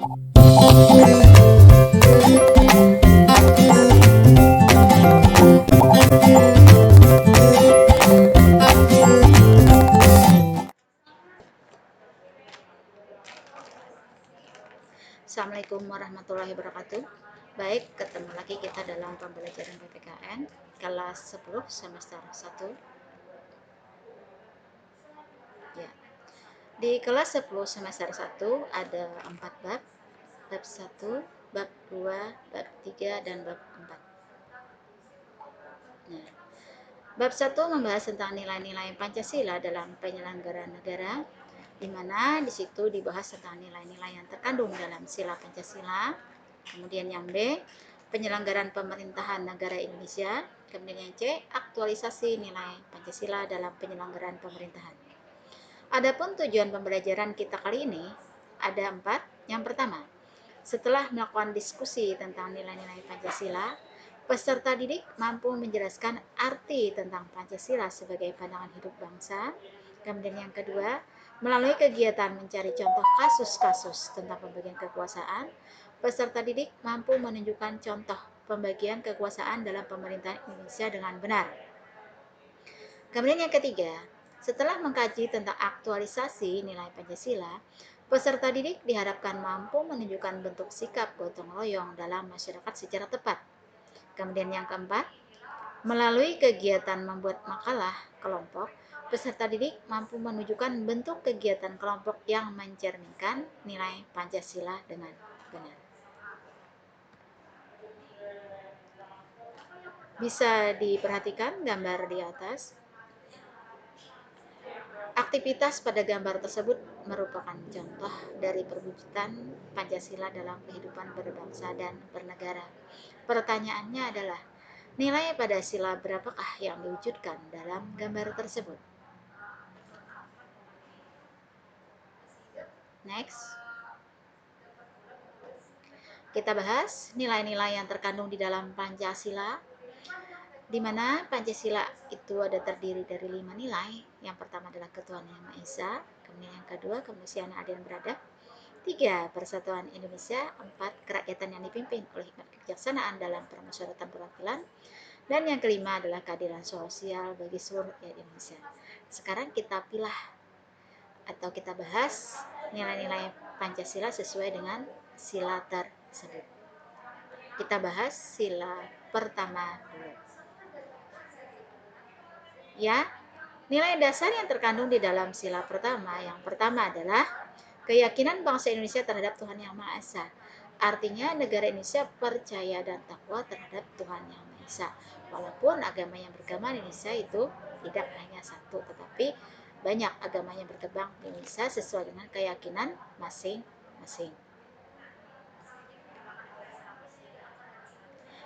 Assalamualaikum warahmatullahi wabarakatuh. Baik, ketemu lagi kita dalam pembelajaran PPKN kelas 10 semester 1. Ya. Di kelas 10 semester 1 ada 4 bab. Bab 1, bab 2, bab 3 dan bab 4. Nah, bab 1 membahas tentang nilai-nilai Pancasila dalam penyelenggaraan negara, di mana di situ dibahas tentang nilai-nilai yang terkandung dalam sila Pancasila. Kemudian yang B, penyelenggaraan pemerintahan negara Indonesia. Kemudian yang C, aktualisasi nilai Pancasila dalam penyelenggaraan pemerintahan. Adapun tujuan pembelajaran kita kali ini ada 4. Yang pertama, setelah melakukan diskusi tentang nilai-nilai Pancasila, peserta didik mampu menjelaskan arti tentang Pancasila sebagai pandangan hidup bangsa. Kemudian yang kedua, melalui kegiatan mencari contoh kasus-kasus tentang pembagian kekuasaan, peserta didik mampu menunjukkan contoh pembagian kekuasaan dalam pemerintahan Indonesia dengan benar. Kemudian yang ketiga, setelah mengkaji tentang aktualisasi nilai Pancasila, peserta didik diharapkan mampu menunjukkan bentuk sikap gotong royong dalam masyarakat secara tepat. Kemudian yang keempat, melalui kegiatan membuat makalah kelompok, peserta didik mampu menunjukkan bentuk kegiatan kelompok yang mencerminkan nilai Pancasila dengan benar. Bisa diperhatikan gambar di atas. Aktivitas pada gambar tersebut merupakan contoh dari perwujudan Pancasila dalam kehidupan berbangsa dan bernegara. Pertanyaannya adalah, nilai pada sila berapakah yang diwujudkan dalam gambar tersebut? Next. Kita bahas nilai-nilai yang terkandung di dalam Pancasila, di mana Pancasila itu ada terdiri dari 5 nilai. Yang pertama adalah ketuhanan yang Maha Esa, kemudian yang kedua kemanusiaan adil dan beradab, 3. Persatuan Indonesia, 4. Kerakyatan yang dipimpin oleh hikmat kebijaksanaan dalam permusyawaratan perwakilan, dan yang kelima adalah keadilan sosial bagi seluruh rakyat Indonesia. Sekarang kita pilah atau kita bahas nilai-nilai Pancasila sesuai dengan sila tersebut. Kita bahas sila pertama dulu. Ya, nilai dasar yang terkandung di dalam sila pertama, yang pertama adalah keyakinan bangsa Indonesia terhadap Tuhan Yang Maha Esa. Artinya negara Indonesia percaya dan takwa terhadap Tuhan Yang Maha Esa. Walaupun agama yang beragama di Indonesia itu tidak hanya satu, tetapi banyak agama yang berkembang di Indonesia sesuai dengan keyakinan masing-masing.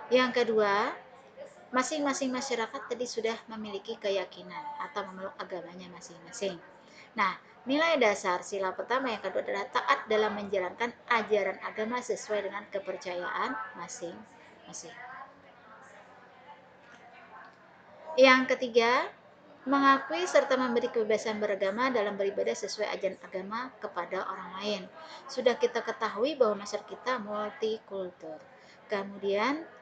Yang kedua, masing-masing masyarakat tadi sudah memiliki keyakinan atau memeluk agamanya masing-masing. Nah, nilai dasar sila pertama yang kedua adalah taat dalam menjalankan ajaran agama sesuai dengan kepercayaan masing-masing. Yang ketiga, mengakui serta memberi kebebasan beragama dalam beribadah sesuai ajaran agama kepada orang lain. Sudah kita ketahui bahwa masyarakat kita multikultur. Kemudian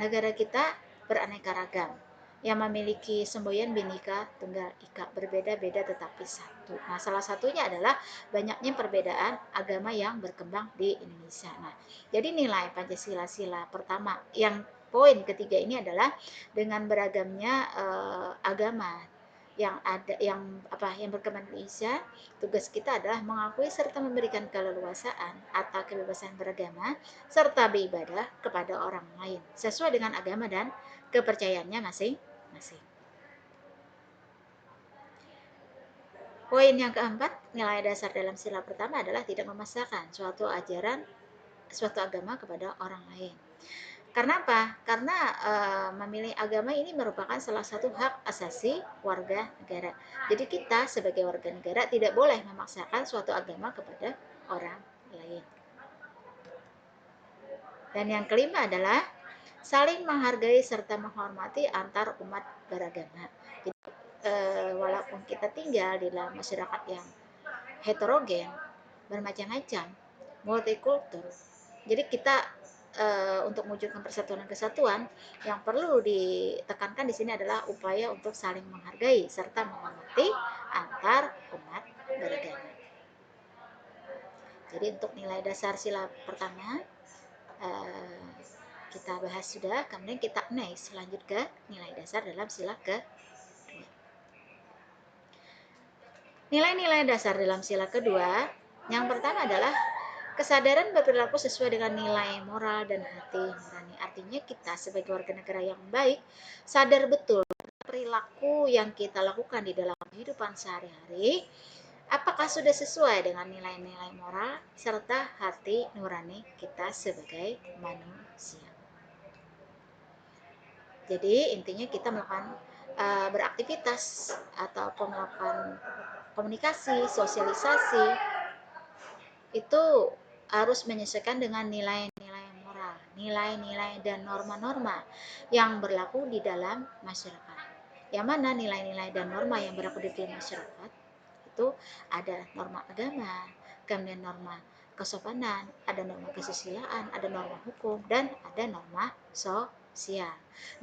negara kita beraneka ragam, yang memiliki semboyan Bhinneka Tunggal Ika, berbeda-beda tetapi satu. Nah, salah satunya adalah banyaknya perbedaan agama yang berkembang di Indonesia. Nah, jadi nilai Pancasila sila pertama, yang poin ketiga ini adalah dengan beragamnya agama yang berkembang di Indonesia, tugas kita adalah mengakui serta memberikan keleluasaan atau kebebasan beragama serta beribadah kepada orang lain sesuai dengan agama dan kepercayaannya masing-masing. Poin yang keempat, nilai dasar dalam sila pertama adalah tidak memaksakan suatu agama kepada orang lain. Karena apa? Karena memilih agama ini merupakan salah satu hak asasi warga negara. Jadi kita sebagai warga negara tidak boleh memaksakan suatu agama kepada orang lain. Dan yang kelima adalah saling menghargai serta menghormati antar umat beragama. Jadi walaupun kita tinggal di dalam masyarakat yang heterogen, bermacam-macam, multikultur. Jadi kita untuk mewujudkan persatuan dan kesatuan, yang perlu ditekankan di sini adalah upaya untuk saling menghargai serta menghormati antar umat beragama. Jadi untuk nilai dasar sila pertama kita bahas sudah, kemudian kita next lanjut ke nilai dasar dalam sila ke nilai-nilai dasar dalam sila kedua. Yang pertama adalah kesadaran berperilaku sesuai dengan nilai moral dan hati nurani. Artinya kita sebagai warga negara yang baik sadar betul perilaku yang kita lakukan di dalam kehidupan sehari-hari apakah sudah sesuai dengan nilai-nilai moral serta hati nurani kita sebagai manusia. Jadi intinya kita melakukan beraktivitas atau melakukan komunikasi, sosialisasi itu harus menyesuaikan dengan nilai-nilai moral, nilai-nilai dan norma-norma yang berlaku di dalam masyarakat. Yang mana nilai-nilai dan norma yang berlaku di dalam masyarakat itu ada norma agama, kemudian norma kesopanan, ada norma kesusilaan, ada norma hukum, dan ada norma sosial.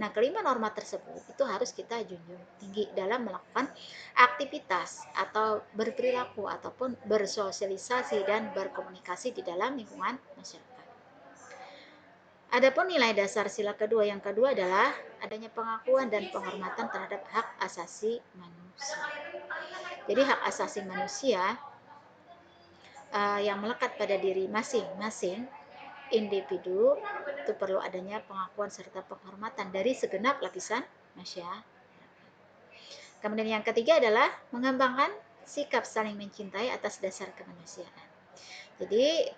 Nah, kelima norma tersebut itu harus kita junjung tinggi dalam melakukan aktivitas atau berperilaku ataupun bersosialisasi dan berkomunikasi di dalam lingkungan masyarakat. Adapun nilai dasar sila kedua yang kedua adalah adanya pengakuan dan penghormatan terhadap hak asasi manusia. Jadi hak asasi manusia yang melekat pada diri masing-masing individu itu perlu adanya pengakuan serta penghormatan dari segenap lapisan masyarakat. Kemudian yang ketiga adalah mengembangkan sikap saling mencintai atas dasar kemanusiaan. Jadi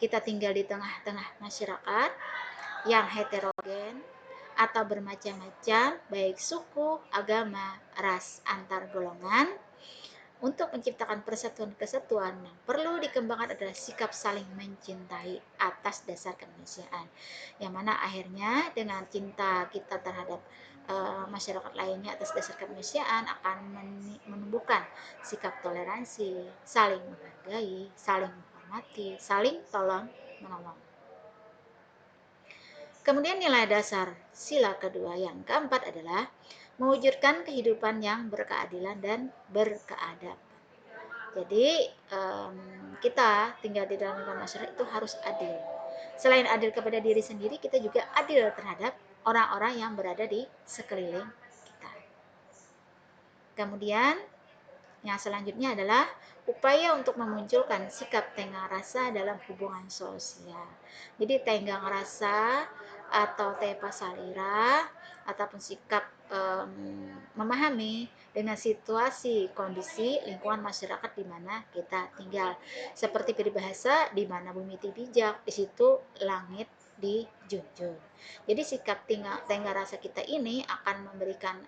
kita tinggal di tengah-tengah masyarakat yang heterogen atau bermacam-macam, baik suku, agama, ras, antar golongan. Untuk menciptakan persatuan kesatuan yang perlu dikembangkan adalah sikap saling mencintai atas dasar kemanusiaan. Yang mana akhirnya dengan cinta kita terhadap masyarakat lainnya atas dasar kemanusiaan akan menumbuhkan sikap toleransi, saling menghargai, saling menghormati, saling tolong menolong. Kemudian nilai dasar sila kedua yang keempat adalah mewujudkan kehidupan yang berkeadilan dan berkeadaban. Jadi kita tinggal di dalam lingkungan masyarakat itu harus adil. Selain adil kepada diri sendiri, kita juga adil terhadap orang-orang yang berada di sekeliling kita. Kemudian yang selanjutnya adalah upaya untuk memunculkan sikap tenggang rasa dalam hubungan sosial. Jadi tenggang rasa atau tepa salira ataupun sikap memahami dengan situasi kondisi lingkungan masyarakat di mana kita tinggal. Seperti peribahasa di mana bumi bijak, di situ langit dijunjung. Jadi sikap tenggang rasa kita ini akan memberikan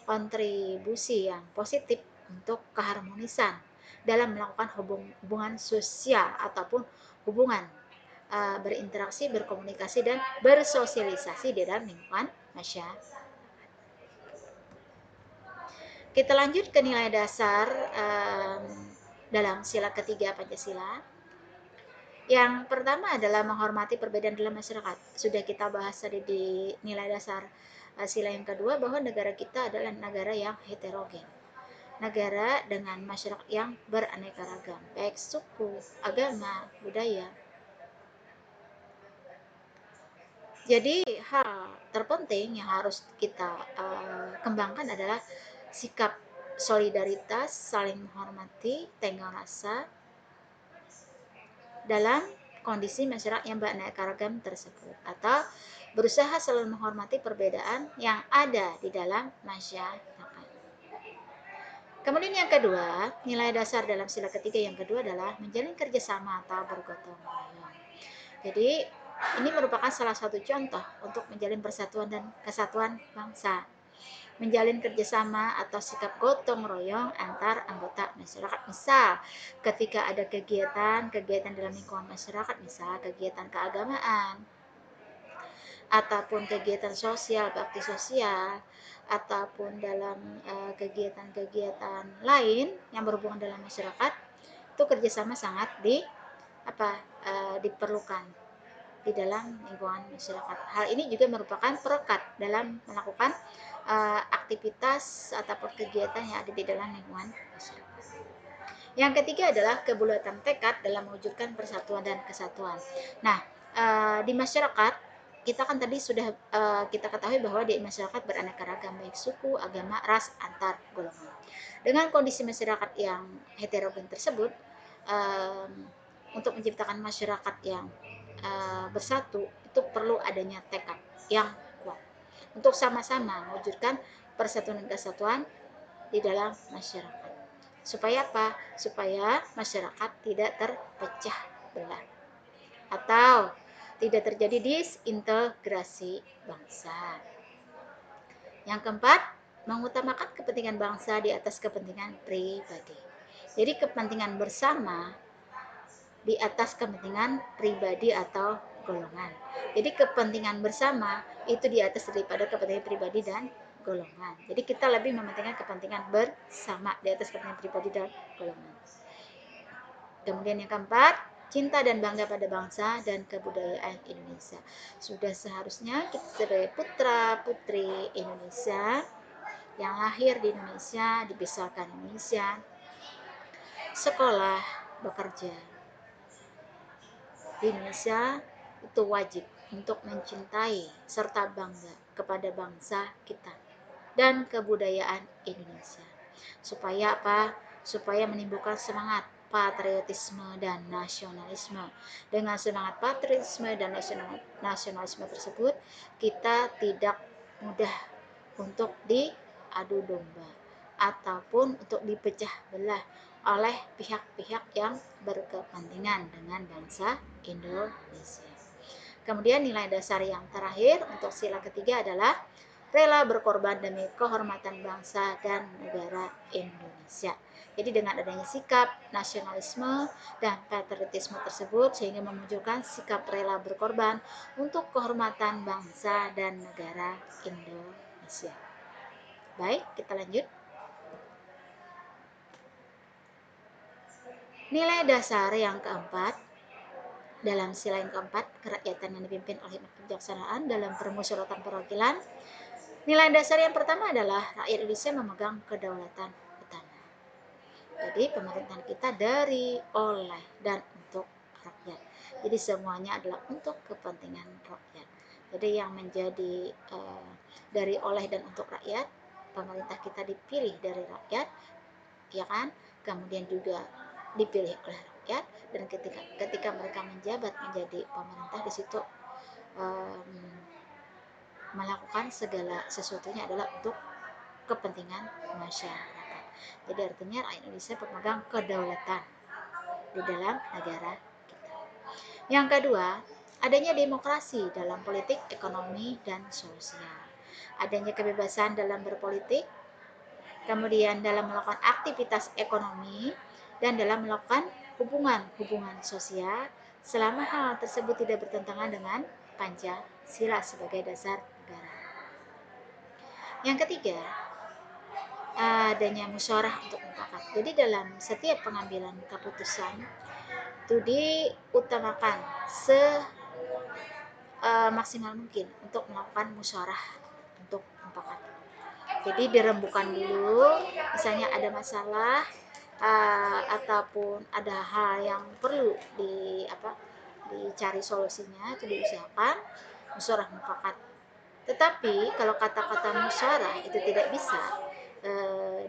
kontribusi yang positif untuk keharmonisan dalam melakukan hubungan sosial ataupun hubungan berinteraksi, berkomunikasi, dan bersosialisasi di dalam lingkungan masyarakat. Kita lanjut ke nilai dasar dalam sila ketiga Pancasila. Yang pertama adalah menghormati perbedaan dalam masyarakat. Sudah kita bahas tadi di nilai dasar sila yang kedua bahwa negara kita adalah negara yang heterogen. Negara dengan masyarakat yang beraneka ragam, baik suku, agama, budaya. Jadi hal terpenting yang harus kita kembangkan adalah sikap solidaritas, saling menghormati, tenggang rasa dalam kondisi masyarakat yang beraneka ragam tersebut, atau berusaha selalu menghormati perbedaan yang ada di dalam masyarakat. Kemudian yang kedua, nilai dasar dalam sila ketiga yang kedua adalah menjalin kerjasama atau bergotong royong. Jadi ini merupakan salah satu contoh untuk menjalin persatuan dan kesatuan bangsa. Menjalin kerjasama atau sikap gotong royong antar anggota masyarakat. Misal ketika ada kegiatan dalam lingkungan masyarakat, misal kegiatan keagamaan ataupun kegiatan sosial, bakti sosial, ataupun dalam kegiatan-kegiatan lain yang berhubungan dalam masyarakat, itu kerjasama sangat diperlukan di dalam lingkungan masyarakat. Hal ini juga merupakan perekat dalam melakukan aktivitas ataupun kegiatan yang ada di dalam lingkungan masyarakat. Yang ketiga adalah kebulatan tekad dalam mewujudkan persatuan dan kesatuan. Nah, di masyarakat kita kan tadi sudah kita ketahui bahwa di masyarakat beraneka ragam, baik suku, agama, ras, antar golongan. Dengan kondisi masyarakat yang heterogen tersebut, untuk menciptakan masyarakat yang bersatu itu perlu adanya tekad yang kuat untuk sama-sama mewujudkan persatuan dan kesatuan di dalam masyarakat. Supaya apa? Supaya masyarakat tidak terpecah belah atau tidak terjadi disintegrasi bangsa. Yang keempat, mengutamakan kepentingan bangsa di atas kepentingan pribadi. Jadi kepentingan bersama di atas kepentingan pribadi atau golongan. Jadi kepentingan bersama itu di atas daripada kepentingan pribadi dan golongan. Jadi kita lebih mementingkan kepentingan bersama di atas kepentingan pribadi dan golongan. Kemudian yang keempat, cinta dan bangga pada bangsa dan kebudayaan Indonesia. Sudah seharusnya kita sebagai putra-putri Indonesia yang lahir di Indonesia, dibesarkan di Indonesia, sekolah, bekerja di Indonesia, itu wajib untuk mencintai serta bangga kepada bangsa kita dan kebudayaan Indonesia. Supaya apa? Supaya menimbulkan semangat patriotisme dan nasionalisme. Dengan semangat patriotisme dan nasionalisme tersebut, kita tidak mudah untuk diadu domba ataupun untuk dipecah belah oleh pihak-pihak yang berkepentingan dengan bangsa Indonesia. Kemudian nilai dasar yang terakhir untuk sila ketiga adalah rela berkorban demi kehormatan bangsa dan negara Indonesia. Jadi dengan adanya sikap nasionalisme dan patriotisme tersebut sehingga memunculkan sikap rela berkorban untuk kehormatan bangsa dan negara Indonesia. Baik, kita lanjut. Nilai dasar yang keempat dalam sila yang keempat, kerakyatan yang dipimpin oleh kebijaksanaan dalam permusyawaratan perwakilan. Nilai dasar yang pertama adalah rakyat Indonesia memegang kedaulatan utama. Jadi pemerintahan kita dari, oleh, dan untuk rakyat. Jadi semuanya adalah untuk kepentingan rakyat. Jadi yang menjadi dari, oleh, dan untuk rakyat, pemerintah kita dipilih dari rakyat, ya kan? Kemudian juga dipilih oleh rakyat, dan ketika mereka menjabat menjadi pemerintah di situ melakukan segala sesuatunya adalah untuk kepentingan masyarakat. Jadi artinya rakyat Indonesia pemegang kedaulatan di dalam negara kita. Yang kedua, adanya demokrasi dalam politik, ekonomi, dan sosial. Adanya kebebasan dalam berpolitik, kemudian dalam melakukan aktivitas ekonomi, dan dalam melakukan hubungan sosial selama hal tersebut tidak bertentangan dengan Pancasila sebagai dasar negara. Yang ketiga, adanya musyawarah untuk mufakat. Jadi dalam setiap pengambilan keputusan itu diutamakan maksimal mungkin untuk melakukan musyawarah untuk mufakat. Jadi dirembukan dulu, misalnya ada masalah ataupun ada hal yang perlu dicari solusinya, itu diusahakan musyawarah mufakat. Tetapi kalau kata-kata musyawarah itu tidak bisa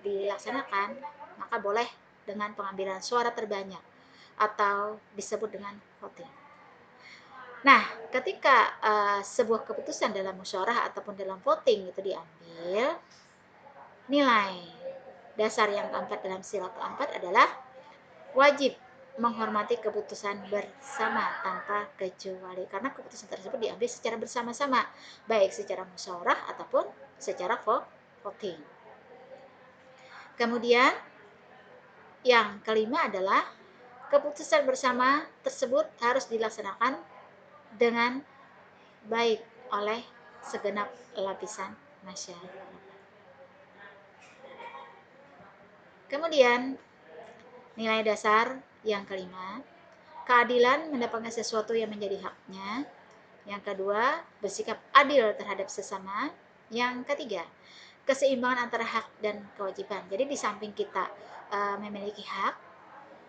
dilaksanakan, maka boleh dengan pengambilan suara terbanyak atau disebut dengan voting. Nah, ketika sebuah keputusan dalam musyawarah ataupun dalam voting itu diambil, nilai dasar yang keempat dalam sila keempat adalah wajib menghormati keputusan bersama tanpa kecuali, karena keputusan tersebut diambil secara bersama-sama, baik secara musyawarah ataupun secara voting. Kemudian yang kelima adalah keputusan bersama tersebut harus dilaksanakan dengan baik oleh segenap lapisan masyarakat. Kemudian nilai dasar Yang kelima, keadilan mendapatkan sesuatu yang menjadi haknya. Yang kedua, bersikap adil terhadap sesama. Yang ketiga, keseimbangan antara hak dan kewajiban. Jadi di samping kita memiliki hak,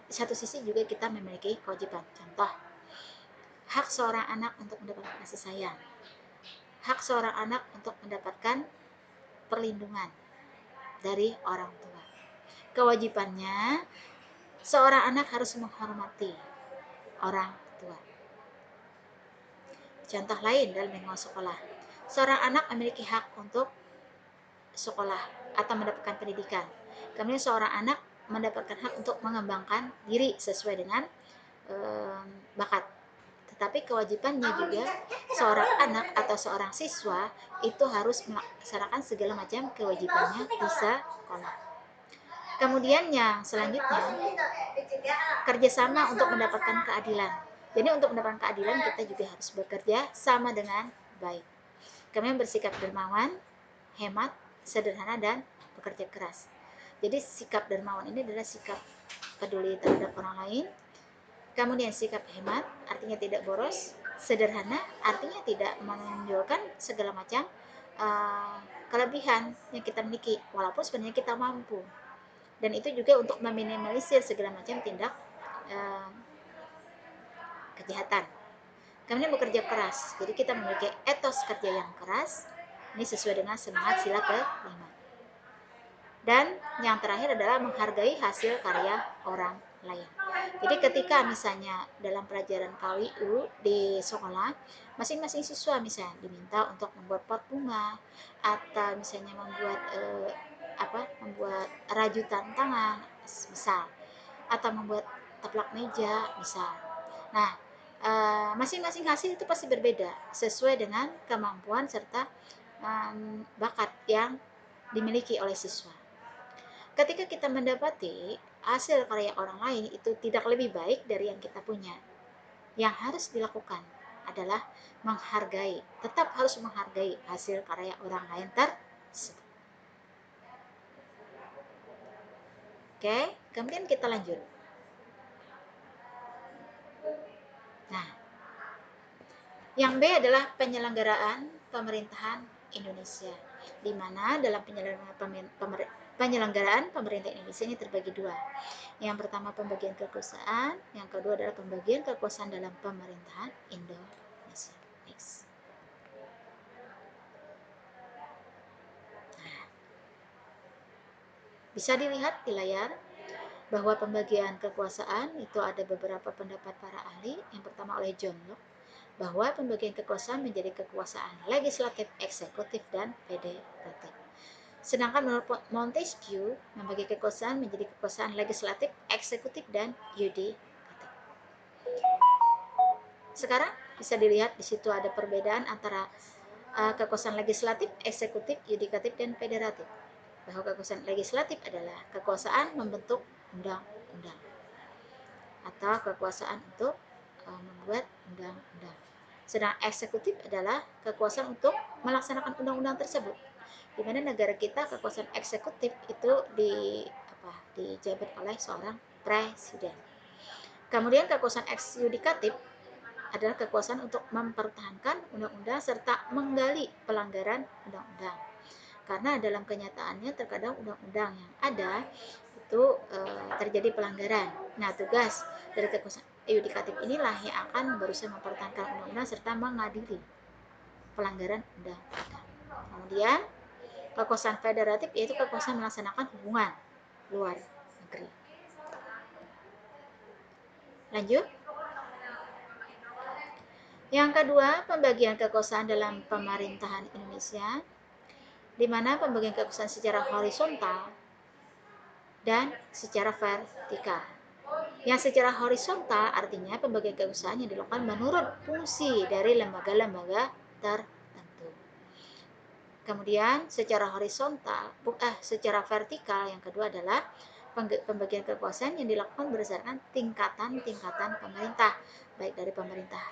di satu sisi juga kita memiliki kewajiban. Contoh, hak seorang anak untuk mendapatkan kasih sayang, hak seorang anak untuk mendapatkan perlindungan dari orang tua. Kewajibannya, seorang anak harus menghormati orang tua. Contoh lain dalam lingkungan sekolah, seorang anak memiliki hak untuk sekolah atau mendapatkan pendidikan. Kemudian seorang anak mendapatkan hak untuk mengembangkan diri sesuai dengan bakat. Tetapi kewajibannya juga seorang anak atau seorang siswa itu harus melaksanakan segala macam kewajibannya di sekolah. Kemudian yang selanjutnya, kerjasama untuk mendapatkan keadilan. Jadi untuk mendapatkan keadilan kita juga harus bekerja sama dengan baik. Kemudian bersikap dermawan, hemat, sederhana, dan bekerja keras. Jadi sikap dermawan ini adalah sikap peduli terhadap orang lain. Kemudian sikap hemat artinya tidak boros, sederhana artinya tidak menunjukkan segala macam kelebihan yang kita miliki walaupun sebenarnya kita mampu. Dan itu juga untuk meminimalisir segala macam tindak kejahatan. Kemudian bekerja keras. Jadi kita memiliki etos kerja yang keras. Ini sesuai dengan semangat sila ke-5. Dan yang terakhir adalah menghargai hasil karya orang lain. Jadi ketika misalnya dalam pelajaran KWU di sekolah, masing-masing siswa misalnya diminta untuk membuat pot bunga atau misalnya membuat rajutan tangan, misal, atau membuat taplak meja, misal. Nah, masing-masing hasil itu pasti berbeda sesuai dengan kemampuan serta bakat yang dimiliki oleh siswa. Ketika kita mendapati hasil karya orang lain itu tidak lebih baik dari yang kita punya, yang harus dilakukan adalah menghargai, tetap harus menghargai hasil karya orang lain tersebut. Oke, kemudian kita lanjut. Nah, yang B adalah penyelenggaraan pemerintahan Indonesia, di mana dalam penyelenggaraan pemerintah Indonesia ini terbagi dua. Yang pertama pembagian kekuasaan, yang kedua adalah pembagian kekuasaan dalam pemerintahan Indonesia. Next. Nah, bisa dilihat di layar bahwa pembagian kekuasaan itu ada beberapa pendapat para ahli. Yang pertama oleh John Locke, bahwa pembagian kekuasaan menjadi kekuasaan legislatif, eksekutif, dan federatif. Sedangkan menurut Montesquieu, membagi kekuasaan menjadi kekuasaan legislatif, eksekutif, dan yudikatif. Sekarang bisa dilihat di situ ada perbedaan antara kekuasaan legislatif, eksekutif, yudikatif, dan federatif. Bahwa kekuasaan legislatif adalah kekuasaan membentuk undang-undang atau kekuasaan untuk membuat undang-undang. Sedang eksekutif adalah kekuasaan untuk melaksanakan undang-undang tersebut. Di mana negara kita kekuasaan eksekutif itu dijabat oleh seorang presiden. Kemudian kekuasaan eksyudikatif adalah kekuasaan untuk mempertahankan undang-undang serta menggali pelanggaran undang-undang. Karena dalam kenyataannya terkadang undang-undang yang ada itu terjadi pelanggaran. Nah, tugas dari kekuasaan yudikatif inilah yang akan berusaha mempertahankan undang-undang serta mengadili pelanggaran undang-undang. Kemudian kekuasaan federatif yaitu kekuasaan melaksanakan hubungan luar negeri. Lanjut. Yang kedua, pembagian kekuasaan dalam pemerintahan Indonesia, di mana pembagian kekuasaan secara horizontal dan secara vertikal. Yang secara horizontal artinya pembagian kekuasaan yang dilakukan menurut fungsi dari lembaga-lembaga tertentu. Kemudian secara secara vertikal yang kedua adalah pembagian kekuasaan yang dilakukan berdasarkan tingkatan-tingkatan pemerintah, baik dari pemerintah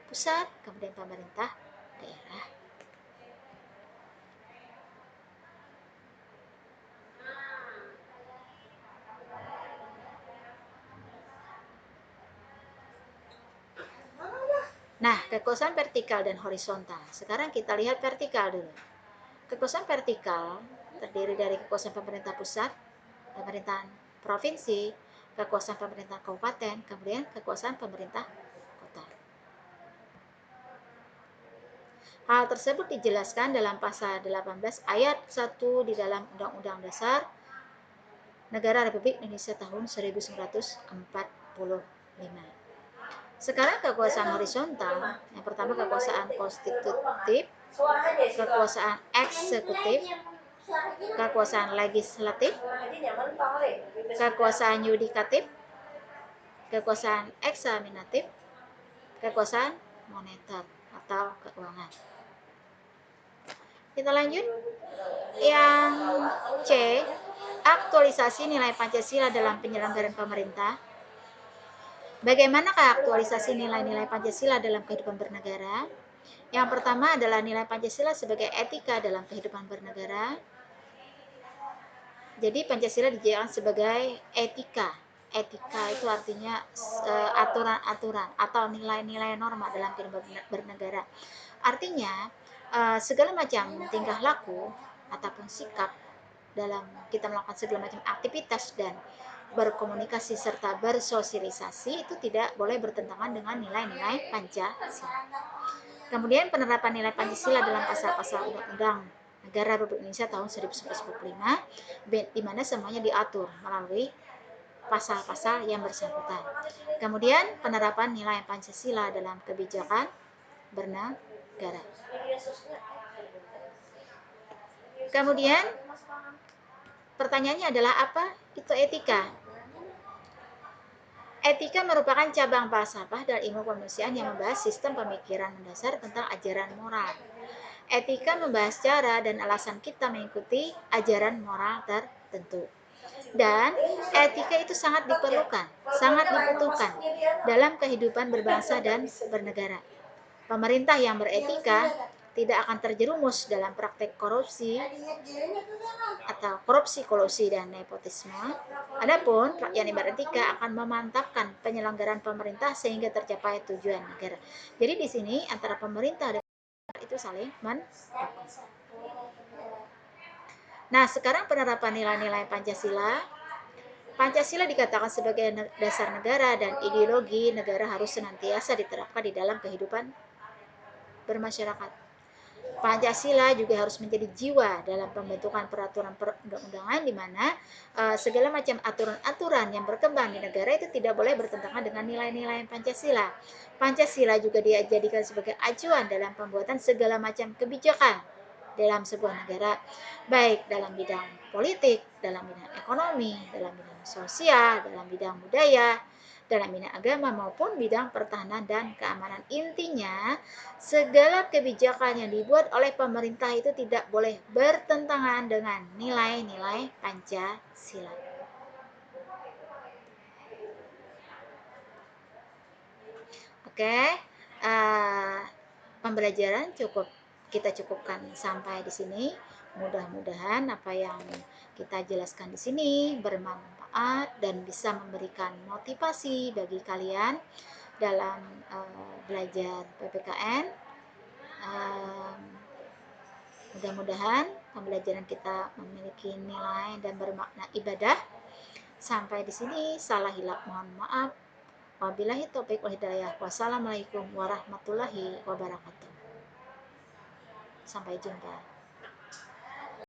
pusat, kemudian pemerintah daerah. Nah, kekuasaan vertikal dan horizontal. Sekarang kita lihat vertikal dulu. Kekuasaan vertikal terdiri dari kekuasaan pemerintah pusat, pemerintahan provinsi, kekuasaan pemerintah kabupaten, kemudian kekuasaan pemerintah kota. Hal tersebut dijelaskan dalam pasal 18 ayat 1 di dalam Undang-Undang Dasar Negara Republik Indonesia tahun 1945. Sekarang kekuasaan horizontal, yang pertama kekuasaan konstitutif, kekuasaan eksekutif, kekuasaan legislatif, kekuasaan yudikatif, kekuasaan eksaminatif, kekuasaan moneter atau keuangan. Kita lanjut. Yang C, aktualisasi nilai Pancasila dalam penyelenggaraan pemerintah. Bagaimanakah aktualisasi nilai-nilai Pancasila dalam kehidupan bernegara? Yang pertama adalah nilai Pancasila sebagai etika dalam kehidupan bernegara. Jadi Pancasila dijadikan sebagai etika. Etika itu artinya aturan-aturan atau nilai-nilai norma dalam kehidupan bernegara. Artinya segala macam tingkah laku ataupun sikap dalam kita melakukan segala macam aktivitas dan berkomunikasi serta bersosialisasi itu tidak boleh bertentangan dengan nilai-nilai Pancasila. Kemudian penerapan nilai Pancasila dalam pasal-pasal Undang-Undang Negara Republik Indonesia tahun 1945 di mana semuanya diatur melalui pasal-pasal yang bersangkutan. Kemudian penerapan nilai Pancasila dalam kebijakan bernegara. Kemudian pertanyaannya adalah apa itu etika? Etika merupakan cabang falsafah dari ilmu kemanusiaan yang membahas sistem pemikiran mendasar tentang ajaran moral. Etika membahas cara dan alasan kita mengikuti ajaran moral tertentu. Dan etika itu sangat diperlukan, sangat dibutuhkan dalam kehidupan berbangsa dan bernegara. Pemerintah yang beretika tidak akan terjerumus dalam praktek korupsi atau korupsi dan nepotisme. Adapun rakyat yang beretika akan memantapkan penyelenggaraan pemerintah sehingga tercapai tujuan negara. Jadi di sini antara pemerintah dan itu saling mendukung. Nah, sekarang penerapan nilai-nilai Pancasila. Pancasila dikatakan sebagai dasar negara dan ideologi negara harus senantiasa diterapkan di dalam kehidupan bermasyarakat. Pancasila juga harus menjadi jiwa dalam pembentukan peraturan perundang-undangan di mana segala macam aturan-aturan yang berkembang di negara itu tidak boleh bertentangan dengan nilai-nilai Pancasila. Pancasila juga dijadikan sebagai acuan dalam pembuatan segala macam kebijakan dalam sebuah negara, baik dalam bidang politik, dalam bidang ekonomi, dalam bidang sosial, dalam bidang budaya, dalam bidang agama maupun bidang pertahanan dan keamanan. Intinya, segala kebijakan yang dibuat oleh pemerintah itu tidak boleh bertentangan dengan nilai-nilai Pancasila. Oke, pembelajaran kita cukupkan sampai di sini. Mudah-mudahan apa yang kita jelaskan di sini bermanfaat dan bisa memberikan motivasi bagi kalian dalam belajar PPKN. Mudah-mudahan pembelajaran kita memiliki nilai dan bermakna ibadah. Sampai di sini, salah hilap mohon maaf. Wabillahi taufiq wal hidayah. Wassalamualaikum warahmatullahi wabarakatuh. Sampai jumpa.